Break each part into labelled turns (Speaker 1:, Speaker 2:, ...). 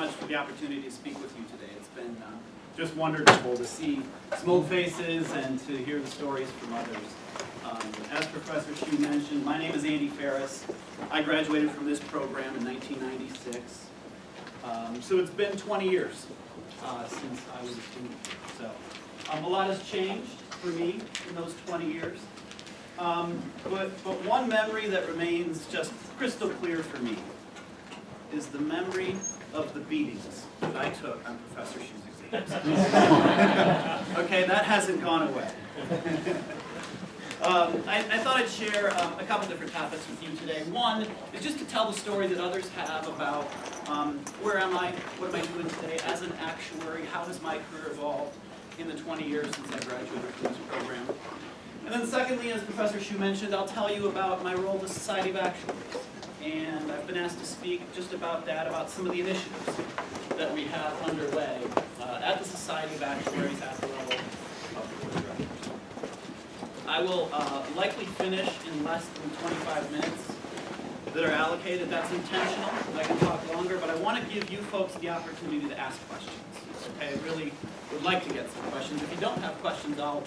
Speaker 1: much for the opportunity to speak with you today. It's been just wonderful to see some old faces and to hear the stories from others. As Professor Shiu mentioned, my name is Andy Ferris. I graduated from this program in 1996. So it's been 20 years since I was a student. So a lot has changed for me in those 20 years. But one memory that remains just crystal clear for me is the memory of the beatings that I took on Professor Shiu's exams. Okay, that hasn't gone away. I thought I'd share a couple different topics with you today. One is just to tell the story that others have about where am I, what am I doing today as an actuary, how has my career evolved in the 20 years since I graduated from this program. And then secondly, as Professor Shiu mentioned, I'll tell you about my role in the Society of Actuaries. And I've been asked to speak just about that, about some of the initiatives that we have underway at the Society of Actuaries at the level of the board of directors. I will likely finish in less than 25 minutes that are allocated. That's intentional. I can talk longer, but I want to give you folks the opportunity to ask questions. Okay, I really would like to get some questions. If you don't have questions, I'll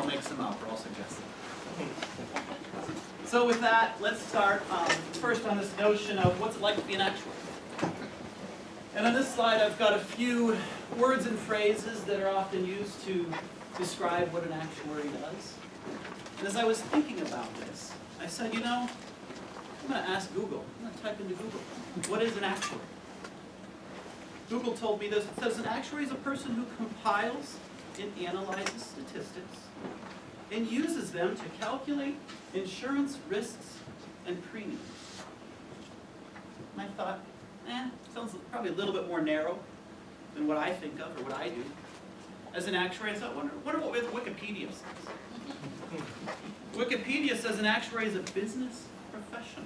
Speaker 1: make some up, or I'll suggest them. So with that, let's start first on this notion of what's it like to be an actuary. And on this slide, I've got a few words and phrases that are often used to describe what an actuary does. And as I was thinking about this, I said, you know, I'm going to ask Google. I'm going to type into Google, what is an actuary? Google told me this. It says an actuary is a person who compiles and analyzes statistics and uses them to calculate insurance risks and premiums. And I thought, sounds probably a little bit more narrow than what I think of or what I do. As an actuary, I thought, wonder what Wikipedia says. Wikipedia says an actuary is a business professional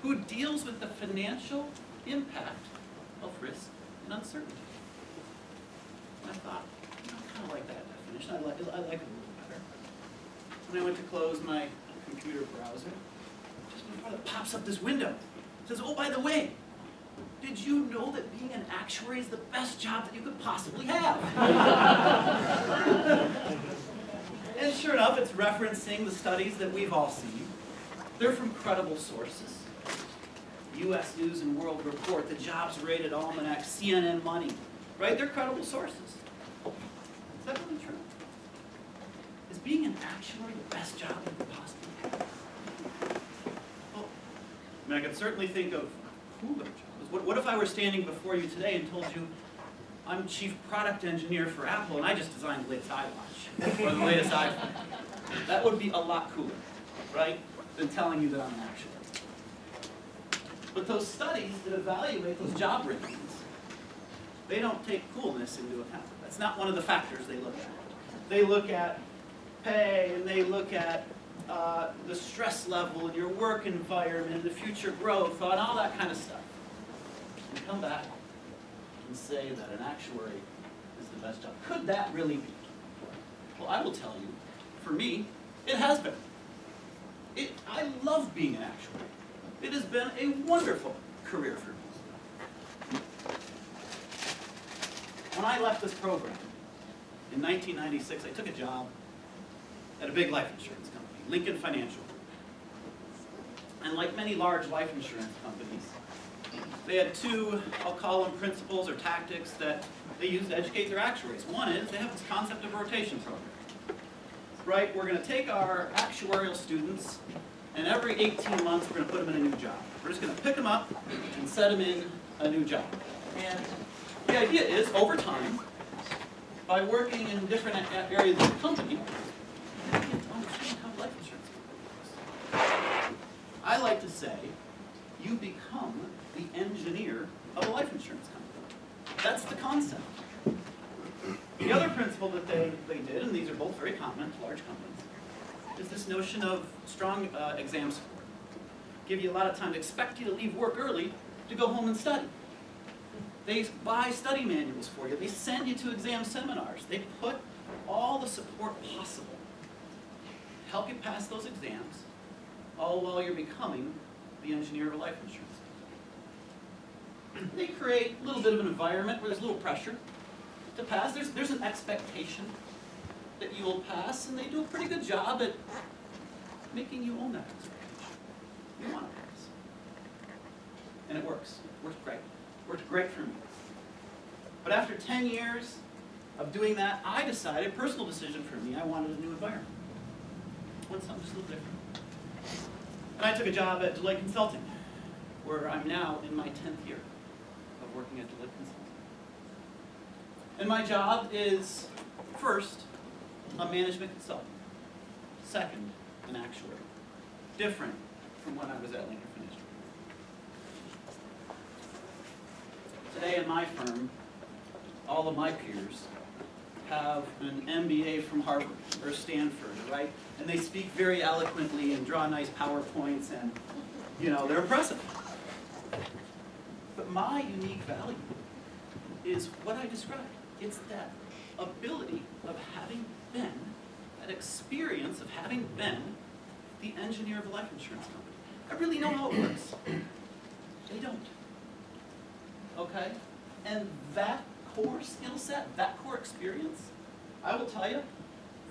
Speaker 1: who deals with the financial impact of risk and uncertainty. And I thought, I kind of like that definition. I like it a little better. When I went to close my computer browser, just before it pops up this window. It says, oh, by the way, did you know that being an actuary is the best job that you could possibly have? And sure enough, it's referencing the studies that we've all seen. They're from credible sources. U.S. News and World Report, the Jobs Rated Almanac, CNN Money, right? They're credible sources. Is that really true? Is being an actuary the best job you could possibly have? Well, I mean, I could certainly think of cooler jobs. What if I were standing before you today and told you, I'm chief product engineer for Apple and I just designed the latest iWatch or the latest iPhone? That would be a lot cooler, right, than telling you that I'm an actuary. But those studies that evaluate those job rankings, they don't take coolness into account. That's not one of the factors they look at. They look at pay, and they look at the stress level in your work environment, the future growth, and all that kind of stuff. And come back and say that an actuary is the best job. Could that really be? Well, I will tell you, for me, it has been. I love being an actuary. It has been a wonderful career for me. When I left this program in 1996, I took a job at a big life insurance company, Lincoln Financial. And like many large life insurance companies, they had two, I'll call them principles or tactics that they use to educate their actuaries. One is they have this concept of a rotation program. Right? We're going to take our actuarial students, and every 18 months we're going to put them in a new job. We're just going to pick them up and set them in a new job. And the idea is, over time, by working in different areas of the company, you get to understand how life insurance works. I like to say, you become the engineer of a life insurance company. That's the concept. The other principle that they did, and these are both very common to large companies, is this notion of strong exam support. Give you a lot of time to expect you to leave work early to go home and study. They buy study manuals for you. They send you to exam seminars. They put all the support possible to help you pass those exams, all while you're becoming the engineer of a life insurance company. They create a little bit of an environment where there's a little pressure to pass. There's an expectation that you will pass, and they do a pretty good job at making you own that expectation. You want to pass. And it works. It works great. It worked great for me. But after 10 years of doing that, I decided, personal decision for me, I wanted a new environment. I wanted something just a little different. And I took a job at Deloitte Consulting, where I'm now in my 10th year of working at Deloitte Consulting. And my job is, first, a management consultant. Second, an actuary. Different from when I was at Lincoln Financial. Today in my firm, all of my peers have an MBA from Harvard or Stanford, right? And they speak very eloquently and draw nice PowerPoints and, they're impressive. But my unique value is what I described. It's that ability of having been, that experience of having been the engineer of a life insurance company. I really know how it works. They don't. Okay? And that core skill set, that core experience, I will tell you,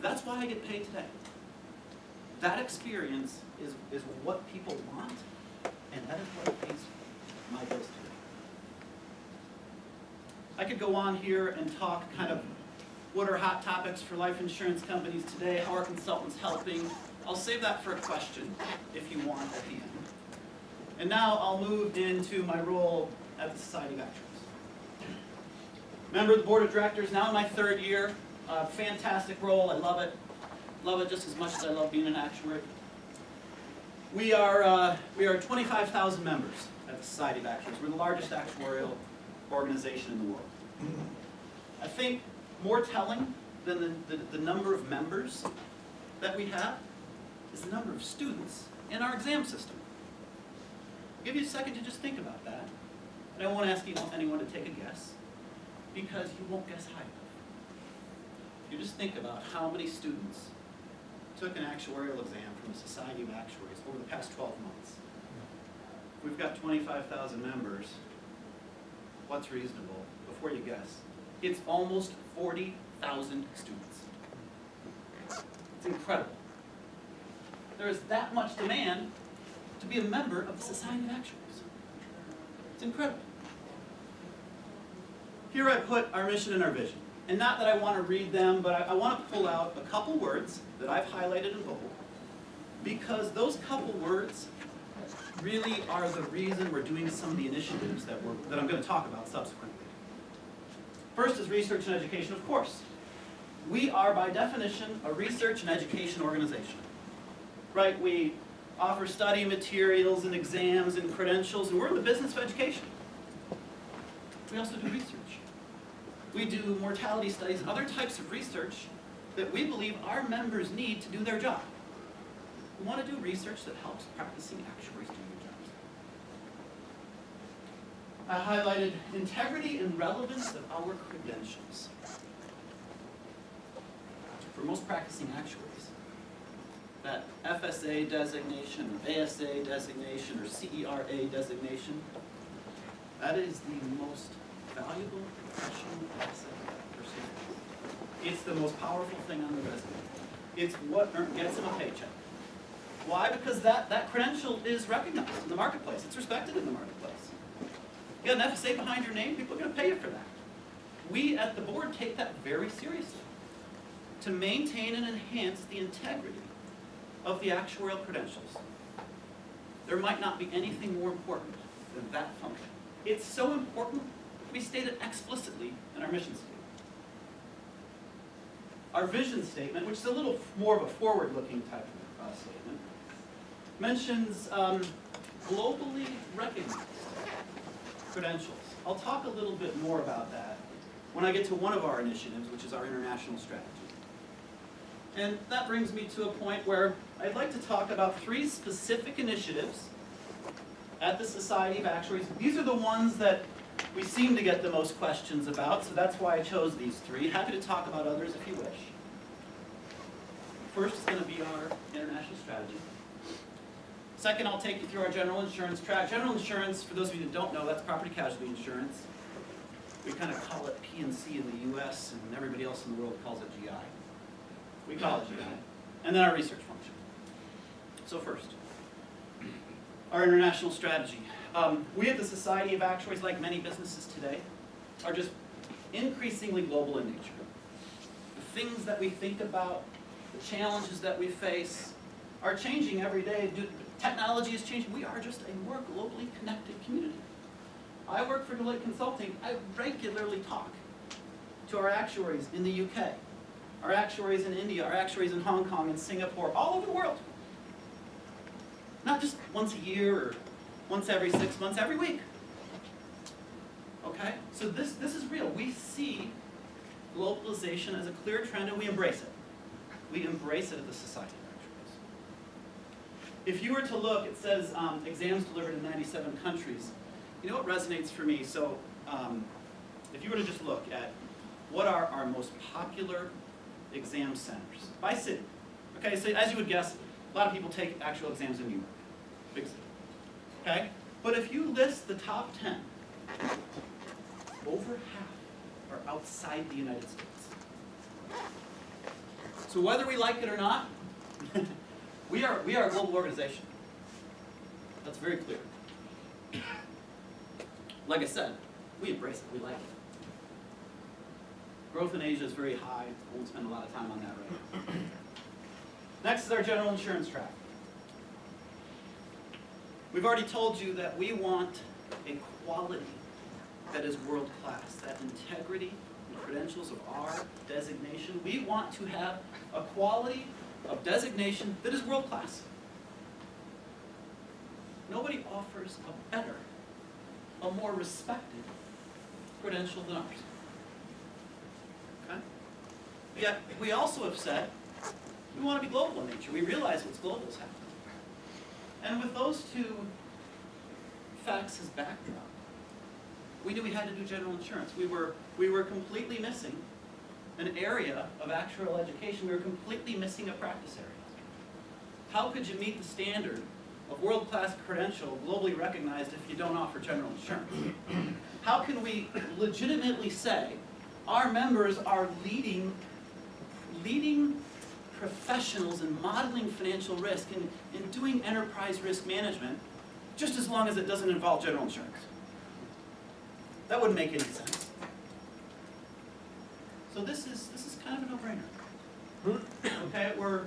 Speaker 1: that's why I get paid today. That experience is what people want, and that is what pays my bills today. I could go on here and talk kind of what are hot topics for life insurance companies today, how are consultants helping. I'll save that for a question, if you want, at the end. And now I'll move into my role at the Society of Actuaries. Member of the board of directors, now in my 3rd year. Fantastic role, I love it. Love it just as much as I love being an actuary. We are 25,000 members at the Society of Actuaries. We're the largest actuarial organization in the world. I think more telling than the number of members that we have is the number of students in our exam system. I'll give you a second to just think about that. And I won't ask anyone to take a guess, because you won't guess high enough. You just think about how many students took an actuarial exam from the Society of Actuaries over the past 12 months. We've got 25,000 members. What's reasonable? Before you guess, it's almost 40,000 students. It's incredible. There is that much demand to be a member of the Society of Actuaries. It's incredible. Here I put our mission and our vision. And not that I want to read them, but I want to pull out a couple words that I've highlighted in bold, because those couple words really are the reason we're doing some of the initiatives that I'm going to talk about subsequently. First is research and education, of course. We are, by definition, a research and education organization. Right? We offer study materials and exams and credentials, and we're in the business of education. We also do research. We do mortality studies and other types of research that we believe our members need to do their job. We want to do research that helps practicing actuaries do their jobs. I highlighted integrity and relevance of our credentials. For most practicing actuaries, that FSA designation, or ASA designation, or CERA designation, that is the most valuable professional asset that person has. It's the most powerful thing on the resume. It's what gets them a paycheck. Why? Because that credential is recognized in the marketplace. It's respected in the marketplace. You got an FSA behind your name, people are going to pay you for that. We at the board take that very seriously to maintain and enhance the integrity of the actuarial credentials. There might not be anything more important than that function. It's so important, we state it explicitly in our mission statement. Our vision statement, which is a little more of a forward-looking type of statement, mentions globally recognized credentials. I'll talk a little bit more about that when I get to one of our initiatives, which is our international strategy. And that brings me to a point where I'd like to talk about 3 specific initiatives at the Society of Actuaries. These are the ones that we seem to get the most questions about, so that's why I chose these 3. Happy to talk about others if you wish. First is going to be our international strategy. Second, I'll take you through our general insurance track. General insurance, for those of you that don't know, that's property casualty insurance. We kind of call it P&C in the US, and everybody else in the world calls it GI. We call it GI. And then our research function. So first, our international strategy. We at the Society of Actuaries, like many businesses today, are just increasingly global in nature. The things that we think about, the challenges that we face, are changing every day. Technology is changing. We are just a more globally connected community. I work for Deloitte Consulting. I regularly talk to our actuaries in the UK, our actuaries in India, our actuaries in Hong Kong and Singapore, all over the world. Not just once a year or once every 6 months, every week. Okay? So this is real. We see globalization as a clear trend and we embrace it. We embrace it at the Society of Actuaries. If you were to look, it says exams delivered in 97 countries. You know what resonates for me? So if you were to just look at what are our most popular exam centers by city. Okay, so as you would guess, a lot of people take actual exams in New York, big city. Okay, but if you list the top 10, over half are outside the United States. So whether we like it or not, we are a global organization. That's very clear. Like I said, we embrace it, we like it. Growth in Asia is very high. I won't spend a lot of time on that right now. Next is our general insurance track. We've already told you that we want a quality that is world-class, that integrity and credentials of our designation. We want to have a quality of designation that is world-class. Nobody offers a better, a more respected credential than ours. Okay? Yet, we also have said we want to be global in nature. We realize what's global is happening. And with those two facts as backdrop, we knew we had to do general insurance. We were completely missing an area of actuarial education. We were completely missing a practice area. How could you meet the standard of world-class credential, globally recognized, if you don't offer general insurance? How can we legitimately say our members are leading professionals in modeling financial risk and doing enterprise risk management, just as long as it doesn't involve general insurance? That wouldn't make any sense. So this is kind of a no-brainer. Okay, we're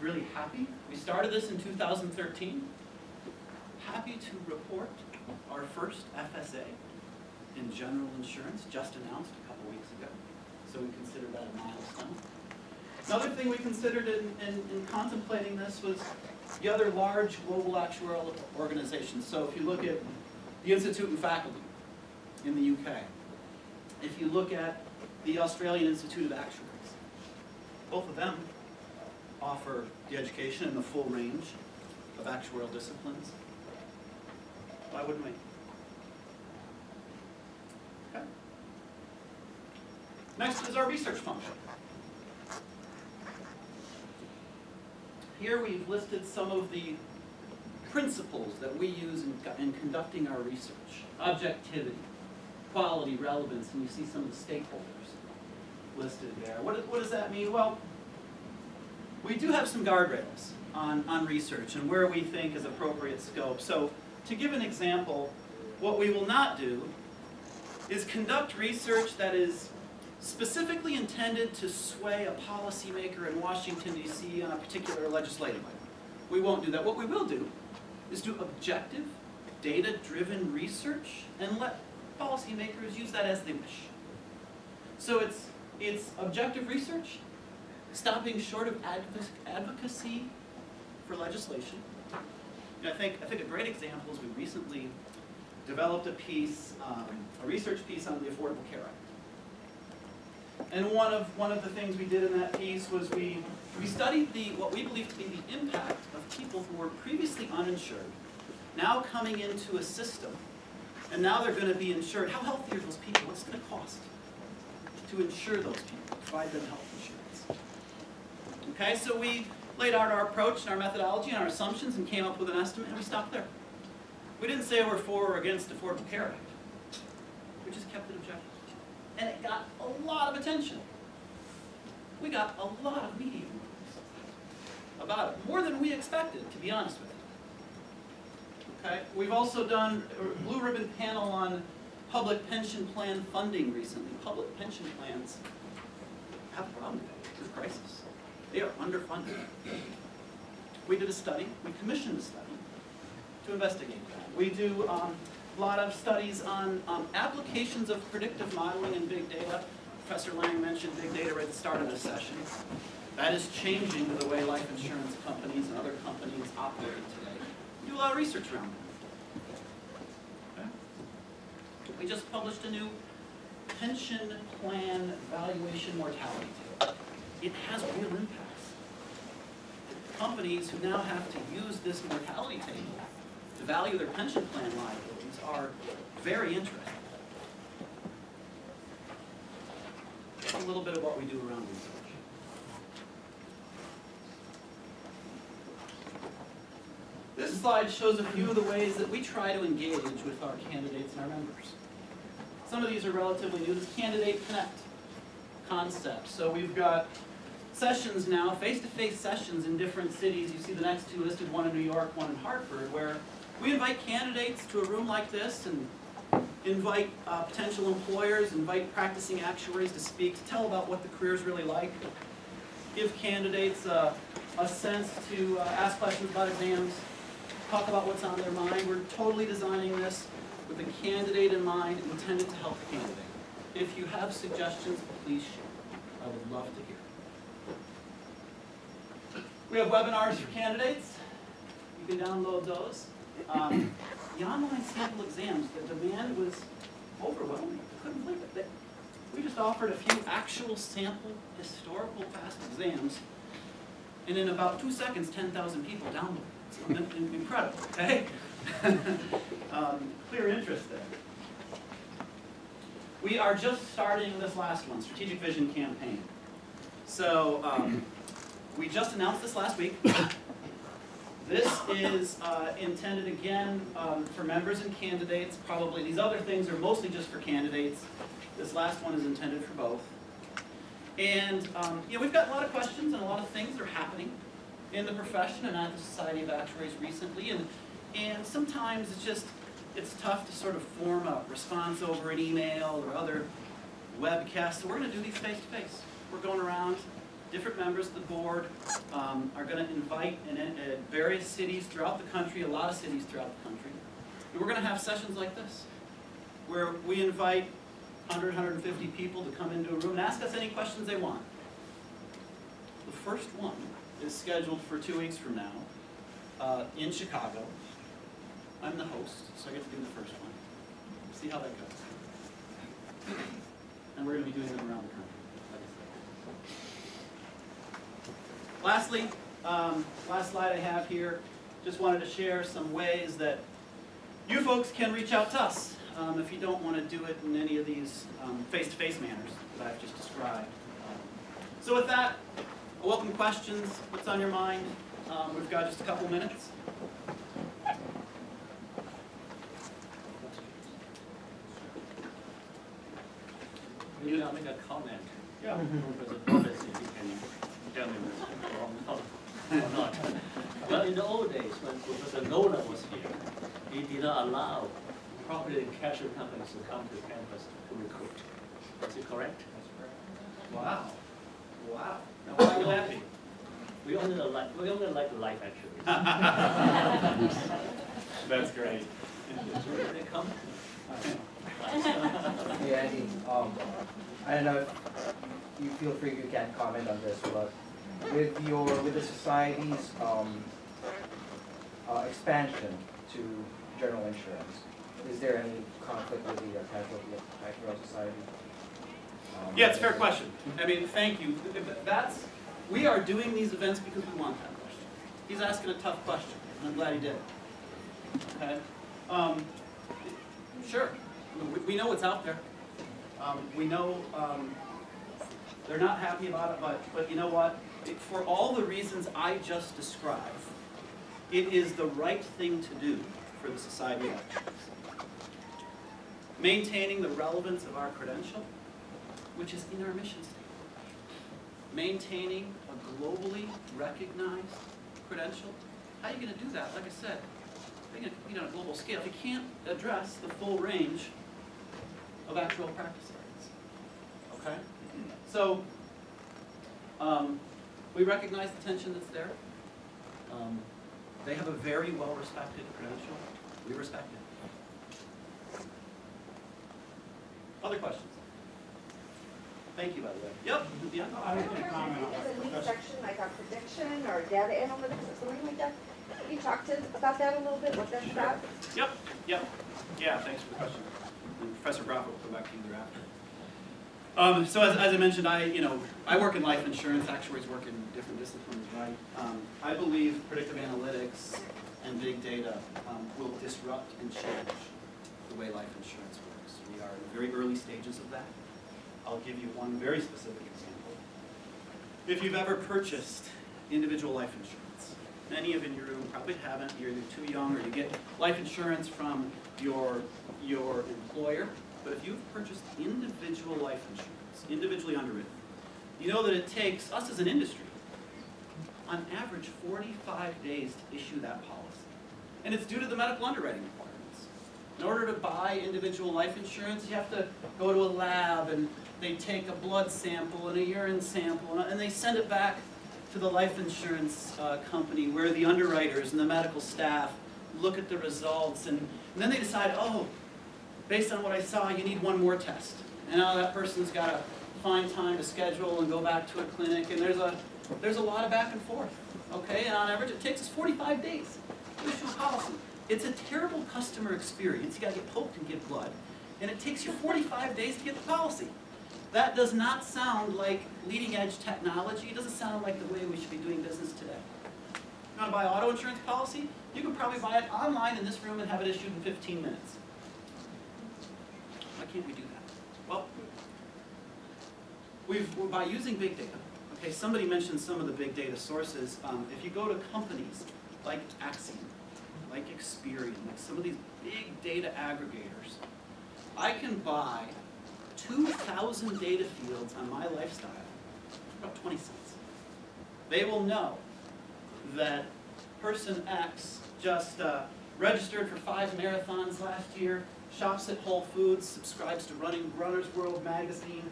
Speaker 1: really happy. We started this in 2013. Happy to report our first FSA in general insurance, just announced a couple weeks ago. So we consider that a milestone. Another thing we considered in contemplating this was the other large global actuarial organizations. So if you look at the Institute and Faculty in the UK, if you look at the Australian Institute of Actuaries, both of them offer the education in the full range of actuarial disciplines. Why wouldn't we? Okay. Next is our research function. Here we've listed some of the principles that we use in conducting our research. Objectivity, quality, relevance, and you see some of the stakeholders listed there. What does that mean? Well, we do have some guardrails on research and where we think is appropriate scope. So to give an example, what we will not do is conduct research that is specifically intended to sway a policymaker in Washington, D.C. on a particular legislative item. We won't do that. What we will do is do objective, data-driven research and let policymakers use that as they wish. So it's objective research, stopping short of advocacy for legislation. And I think a great example is we recently developed a piece, a research piece on the Affordable Care Act. And one of the things we did in that piece was we studied what we believe to be the impact of people who were previously uninsured, now coming into a system, and now they're going to be insured. How healthy are those people? What's it going to cost to insure those people, provide them health insurance? Okay, so we laid out our approach and our methodology and our assumptions and came up with an estimate, and we stopped there. We didn't say we're for or against Affordable Care Act. We just kept it objective. And it got a lot of attention. We got a lot of media about it, more than we expected, to be honest with you. Okay? We've also done a blue ribbon panel on public pension plan funding recently. Public pension plans have a problem with crisis. They are underfunded. We did a study, we commissioned a study to investigate that. We do a lot of studies on applications of predictive modeling and big data. Professor Lang mentioned big data right at the start of this session. That is changing the way life insurance companies and other companies operate today. We do a lot of research around that. Okay? We just published a new pension plan valuation mortality table. It has real impacts. Companies who now have to use this mortality table to value their pension plan liabilities are very interested. That's a little bit of what we do around research. This slide shows a few of the ways that we try to engage with our candidates and our members. Some of these are relatively new. This Candidate Connect concept. So we've got sessions now, face-to-face sessions in different cities. You see the next two listed, one in New York, one in Hartford, where we invite candidates to a room like this and invite potential employers, invite practicing actuaries to speak, to tell about what the career is really like, give candidates a sense to ask questions about exams, talk about what's on their mind. We're totally designing this with the candidate in mind, intended to help the candidate. If you have suggestions, please share. I would love to hear. We have webinars for candidates. You can download those. The online sample exams, the demand was overwhelming. I couldn't believe it. We just offered a few actual sample historical past exams, and in about 2 seconds, 10,000 people downloaded it. So incredible, okay? Clear interest there. We are just starting this last one, Strategic Vision Campaign. So we just announced this last week. This is intended again for members and candidates. Probably these other things are mostly just for candidates. This last one is intended for both. And we've got a lot of questions and a lot of things that are happening in the profession and at the Society of Actuaries recently. And sometimes it's tough to sort of form a response over an email or other webcasts. So we're going to do these face-to-face. We're going around. Different members of the board are going to invite in various cities throughout the country, a lot of cities throughout the country. And we're going to have sessions like this, where we invite 100, 150 people to come into a room and ask us any questions they want. The first one is scheduled for 2 weeks from now in Chicago. I'm the host, so I get to do the first one. See how that goes. And we're going to be doing them around the country. Lastly, last slide I have here, just wanted to share some ways that you folks can reach out to us if you don't want to do it in any of these face-to-face manners that I've just described. So with that, I welcome questions. What's on your mind? We've got just a couple minutes.
Speaker 2: Maybe I'll make a comment.
Speaker 1: Yeah.
Speaker 2: Because of policy, you can tell me what's wrong or not. Well, in the old days, when Professor Nolan was here, he did not allow property and casualty companies to come to campus to recruit. Is it correct? That's correct.
Speaker 1: Wow. Wow. Now, why would that be?
Speaker 2: We only like life actuaries.
Speaker 1: That's great.
Speaker 2: They come.
Speaker 3: Hey Andy, I don't know if you feel free, you can't comment on this, but with the society's expansion to general insurance, is there any conflict with the casualty actuarial society?
Speaker 1: Yeah, it's a fair question. I mean, thank you. We are doing these events because we want that question. He's asking a tough question, and I'm glad he did. Okay. Sure. We know what's out there. We know they're not happy about it, but you know what? for all the reasons I just described, it is the right thing to do for the Society of Actuaries. Maintaining the relevance of our credential, which is in our mission statement. Maintaining a globally recognized credential. How are you going to do that? Like I said, how are you going to compete on a global scale if you can't address the full range of actual practice areas? Okay? So, we recognize the tension that's there. They have a very well-respected credential. We respect it. Other questions? Thank you, by the way. Yep. Yeah.
Speaker 4: I was going to comment on
Speaker 5: There's a neat
Speaker 4: that.
Speaker 5: section like on prediction or data analytics or something like that. Can you talk to about that a little bit, what that's about?
Speaker 1: Yep. Yeah, thanks for the question. And Professor Bravo will come back to you thereafter. So as I mentioned, I work in life insurance. Actuaries work in different disciplines, right? I believe predictive analytics and big data will disrupt and change the way life insurance works. We are in the very early stages of that. I'll give you one very specific example. If you've ever purchased individual life insurance, many of you in your room probably haven't. You're either too young or you get life insurance from your employer. But if you've purchased individual life insurance, individually underwritten, you know that it takes us as an industry, on average, 45 days to issue that policy. And it's due to the medical underwriting requirements. In order to buy individual life insurance, you have to go to a lab and they take a blood sample and a urine sample and they send it back to the life insurance company where the underwriters and the medical staff look at the results and then they decide, oh, based on what I saw, you need one more test. And now that person's got to find time to schedule and go back to a clinic, and there's a lot of back and forth, okay? And on average, it takes us 45 days to issue a policy. It's a terrible customer experience. You got to get poked and get blood, and it takes you 45 days to get the policy. That does not sound like leading-edge technology. It doesn't sound like the way we should be doing business today. You want to buy an auto insurance policy? You can probably buy it online in this room and have it issued in 15 minutes. Why can't we do that? Well, by using big data, okay, somebody mentioned some of the big data sources. If you go to companies like Axiom, like Experian, like some of these big data aggregators, I can buy 2,000 data fields on my lifestyle for about 20 cents. They will know that person X just registered for 5 marathons last year, shops at Whole Foods, subscribes to Runner's World magazine,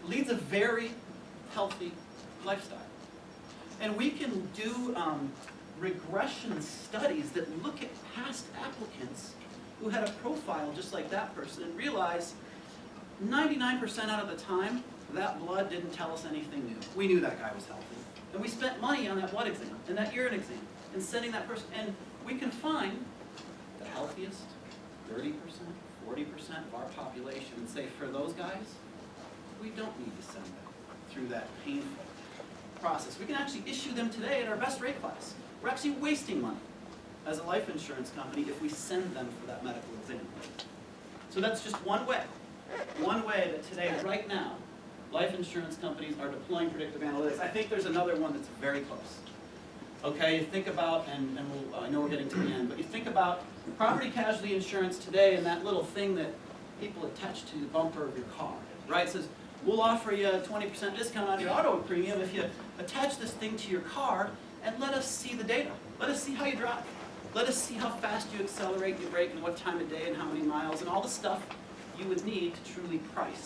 Speaker 1: leads a very healthy lifestyle. And we can do regression studies that look at past applicants who had a profile just like that person and realize 99% out of the time, that blood didn't tell us anything new. We knew that guy was healthy. And we spent money on that blood exam and that urine exam and sending that person. And we can find the healthiest 30%, 40% of our population and say, for those guys, we don't need to send them through that painful process. We can actually issue them today at our best rate class. We're actually wasting money as a life insurance company if we send them for that medical exam. So that's just one way that today, right now, life insurance companies are deploying predictive analytics. I think there's another one that's very close. Okay, you think about, and I know we're getting to the end, but you think about property casualty insurance today and that little thing that people attach to the bumper of your car, right? It says, we'll offer you a 20% discount on your auto premium if you attach this thing to your car and let us see the data. Let us see how you drive. Let us see how fast you accelerate, you brake, and what time of day and how many miles, and all the stuff you would need to truly price